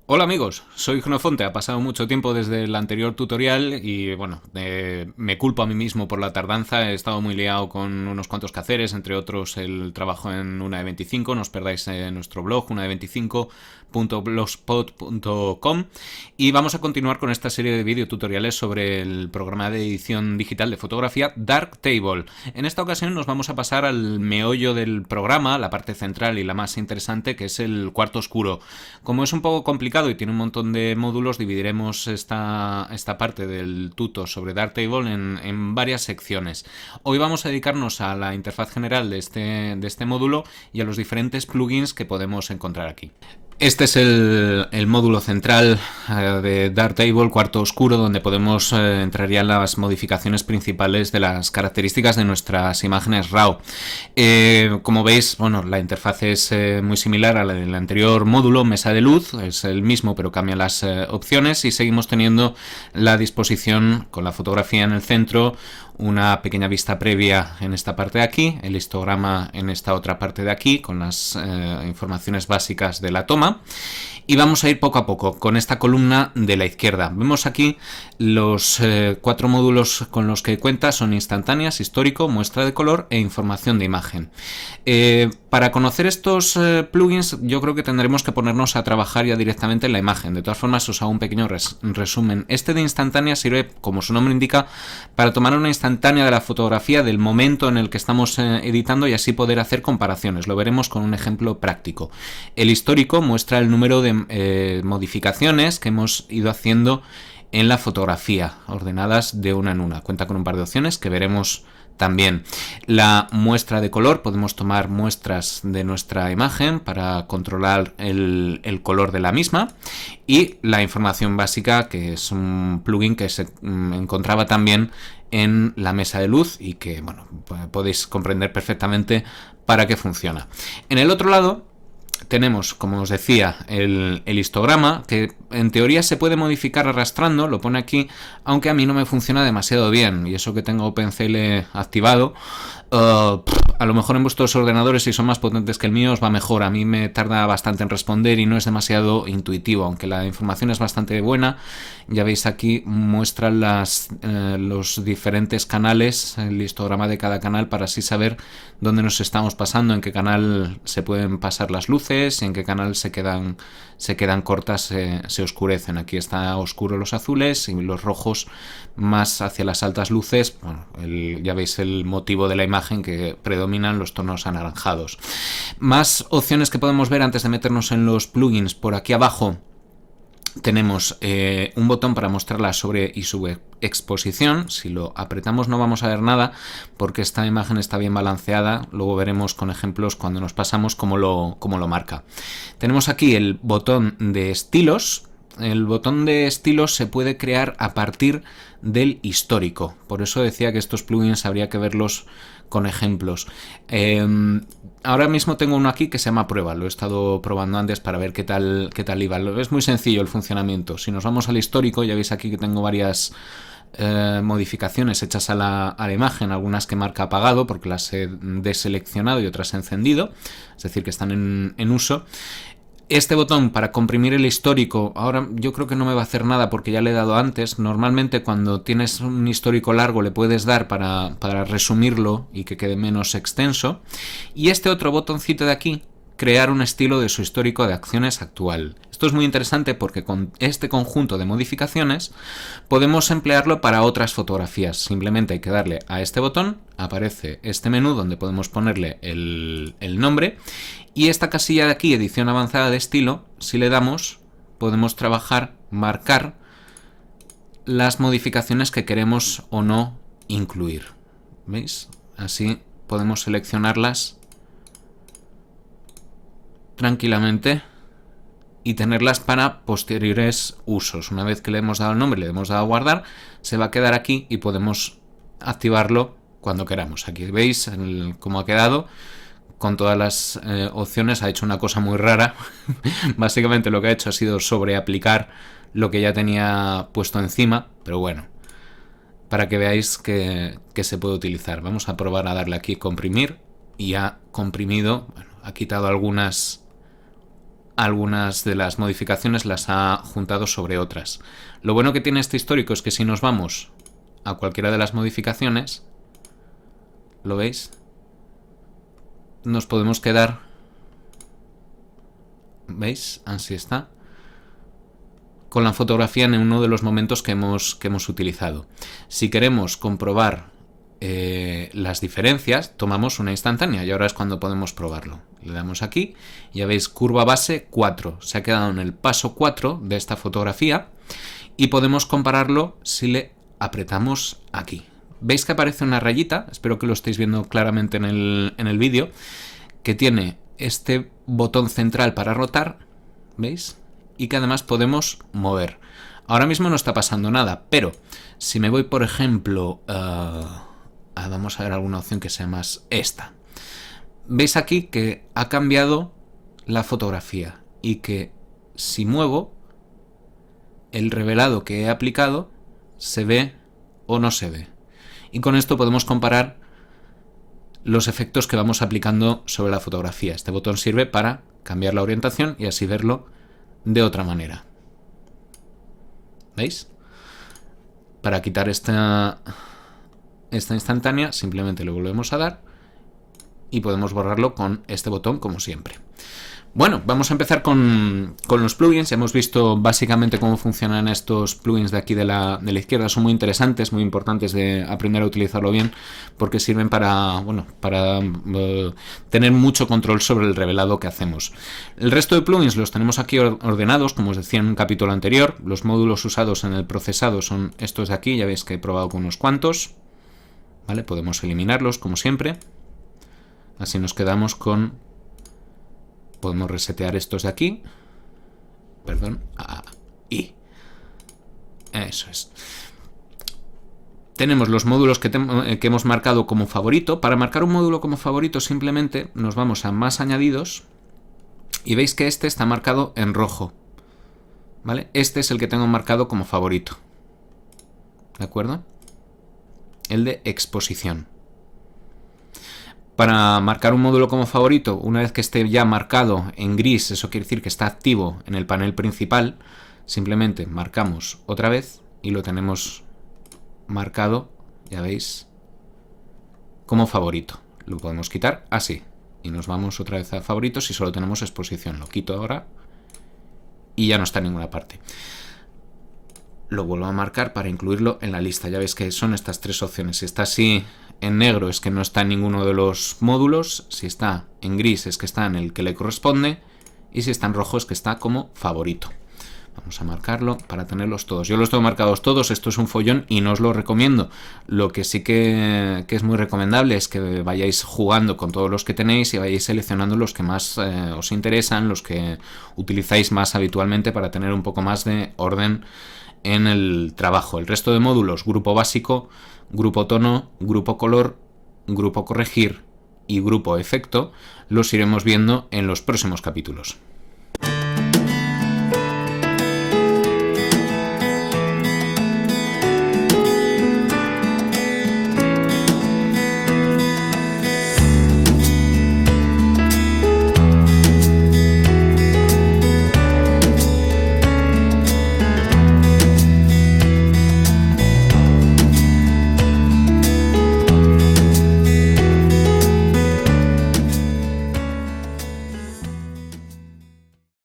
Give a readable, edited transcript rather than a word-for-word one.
Hola amigos, soy Genofonte. Ha pasado mucho tiempo desde el anterior tutorial y bueno, me culpo a mí mismo por la tardanza. He estado muy liado con unos cuantos quehaceres, entre otros el trabajo en una de 25. No os perdáis nuestro blog, una de 25.blogspot.com, y vamos a continuar con esta serie de videotutoriales sobre el programa de edición digital de fotografía Darktable. En esta ocasión nos vamos a pasar al meollo del programa, la parte central y la más interesante, que es el cuarto oscuro. Como es un poco complicado y tiene un montón de módulos, dividiremos esta parte del tuto sobre Darktable en varias secciones. Hoy vamos a dedicarnos a la interfaz general de este módulo y a los diferentes plugins que podemos encontrar aquí. Este es el módulo central de Darktable, cuarto oscuro, donde podemos entrar ya en las modificaciones principales de las características de nuestras imágenes RAW. Como veis, bueno, la interfaz es muy similar a la del anterior módulo, mesa de luz, es el mismo pero cambian las opciones, y seguimos teniendo la disposición con la fotografía en el centro, una pequeña vista previa en esta parte de aquí, el histograma en esta otra parte de aquí, con las informaciones básicas de la toma. Y vamos a ir poco a poco con esta columna de la izquierda. Vemos aquí los cuatro módulos con los que cuenta: son instantáneas, histórico, muestra de color e información de imagen. Para conocer estos plugins, yo creo que tendremos que ponernos a trabajar ya directamente en la imagen. De todas formas, os hago un pequeño resumen. Este de instantánea sirve, como su nombre indica, para tomar una instantánea de la fotografía del momento en el que estamos editando y así poder hacer comparaciones. Lo veremos con un ejemplo práctico. El histórico muestra el número de modificaciones que hemos ido haciendo en la fotografía, ordenadas de una en una. Cuenta con un par de opciones que veremos también. La muestra de color: podemos tomar muestras de nuestra imagen para controlar el color de la misma. Y la información básica, que es un plugin que se encontraba también en la mesa de luz y que, bueno, podéis comprender perfectamente para qué funciona. En el otro lado tenemos, como os decía, el histograma, que en teoría se puede modificar arrastrando, lo pone aquí, aunque a mí no me funciona demasiado bien, y eso que tengo OpenCL activado. A lo mejor en vuestros ordenadores, si son más potentes que el mío, os va mejor. A mí me tarda bastante en responder y no es demasiado intuitivo, aunque la información es bastante buena. Ya veis aquí muestra los diferentes canales, el histograma de cada canal, para así saber dónde nos estamos pasando, en qué canal se pueden pasar las luces y en qué canal se quedan cortas, se oscurecen. Aquí está oscuro los azules y los rojos más hacia las altas luces. Bueno, ya veis el motivo de la imagen, que predominan los tonos anaranjados. Más opciones que podemos ver antes de meternos en los plugins. Por aquí abajo tenemos un botón para mostrar la sobre y subexposición. Si lo apretamos no vamos a ver nada porque esta imagen está bien balanceada. Luego veremos con ejemplos cuando nos pasamos cómo lo marca. Tenemos aquí el botón de estilos. El botón de estilos se puede crear a partir del histórico. Por eso decía que estos plugins habría que verlos con ejemplos. Ahora mismo tengo uno aquí que se llama prueba. Lo he estado probando antes para ver qué tal iba. Es muy sencillo el funcionamiento. Si nos vamos al histórico, ya veis aquí que tengo varias modificaciones hechas a la imagen, algunas que marca apagado porque las he deseleccionado y otras he encendido, es decir, que están en uso. Este botón para comprimir el histórico, ahora yo creo que no me va a hacer nada porque ya le he dado antes. Normalmente cuando tienes un histórico largo le puedes dar para resumirlo y que quede menos extenso. Y este otro botoncito de aquí, crear un estilo de su histórico de acciones actual. Esto es muy interesante porque con este conjunto de modificaciones podemos emplearlo para otras fotografías. Simplemente hay que darle a este botón, aparece este menú donde podemos ponerle el nombre, y esta casilla de aquí, edición avanzada de estilo, si le damos podemos trabajar, marcar las modificaciones que queremos o no incluir. ¿Veis? Así podemos seleccionarlas tranquilamente y tenerlas para posteriores usos. Una vez que le hemos dado el nombre, le hemos dado a guardar, se va a quedar aquí y podemos activarlo cuando queramos. Aquí veis cómo ha quedado con todas las opciones. Ha hecho una cosa muy rara. Básicamente lo que ha hecho ha sido sobreaplicar lo que ya tenía puesto encima, pero bueno, para que veáis que se puede utilizar. Vamos a probar a darle aquí comprimir y ha comprimido. Bueno, ha quitado algunas algunas de las modificaciones las ha juntado sobre otras. Lo bueno que tiene este histórico es que si nos vamos a cualquiera de las modificaciones, ¿lo veis? Nos podemos quedar, ¿veis? Así está, con la fotografía en uno de los momentos que hemos utilizado. Si queremos comprobar las diferencias, tomamos una instantánea y ahora es cuando podemos probarlo. Le damos aquí, ya veis, curva base 4, se ha quedado en el paso 4 de esta fotografía y podemos compararlo si le apretamos aquí. Veis que aparece una rayita, espero que lo estéis viendo claramente en el vídeo, que tiene este botón central para rotar, ¿veis? Y que además podemos mover. Ahora mismo no está pasando nada, pero si me voy, por ejemplo, vamos a ver alguna opción que sea más esta. Veis aquí que ha cambiado la fotografía y que si muevo, el revelado que he aplicado se ve o no se ve. Y con esto podemos comparar los efectos que vamos aplicando sobre la fotografía. Este botón sirve para cambiar la orientación y así verlo de otra manera. ¿Veis? Para quitar esta instantánea simplemente le volvemos a dar y podemos borrarlo con este botón como siempre. Bueno, vamos a empezar con los plugins. Ya hemos visto básicamente cómo funcionan estos plugins de aquí de la izquierda. Son muy interesantes, muy importantes de aprender a utilizarlo bien, porque sirven para tener mucho control sobre el revelado que hacemos. El resto de plugins los tenemos aquí ordenados, como os decía en un capítulo anterior. Los módulos usados en el procesado son estos de aquí. Ya veis que he probado con unos cuantos. ¿Vale? Podemos eliminarlos, como siempre. Así nos quedamos con... Podemos resetear estos de aquí. Perdón. Y eso es. Tenemos los módulos que hemos marcado como favorito. Para marcar un módulo como favorito simplemente nos vamos a más añadidos y veis que este está marcado en rojo. ¿Vale? Este es el que tengo marcado como favorito. ¿De acuerdo? El de exposición. Para marcar un módulo como favorito, una vez que esté ya marcado en gris, eso quiere decir que está activo en el panel principal, simplemente marcamos otra vez y lo tenemos marcado, ya veis, como favorito. Lo podemos quitar así y nos vamos otra vez a favoritos y solo tenemos exposición. Lo quito ahora y ya no está en ninguna parte. Lo vuelvo a marcar para incluirlo en la lista. Ya veis que son estas tres opciones. Si está así en negro es que no está en ninguno de los módulos. Si está en gris es que está en el que le corresponde. Y si está en rojo es que está como favorito. Vamos a marcarlo para tenerlos todos. Yo los tengo marcados todos. Esto es un follón y no os lo recomiendo. Lo que sí que es muy recomendable es que vayáis jugando con todos los que tenéis y vayáis seleccionando los que más os interesan, los que utilizáis más habitualmente para tener un poco más de orden en el trabajo. El resto de módulos, grupo básico, grupo tono, grupo color, grupo corregir y grupo efecto, los iremos viendo en los próximos capítulos.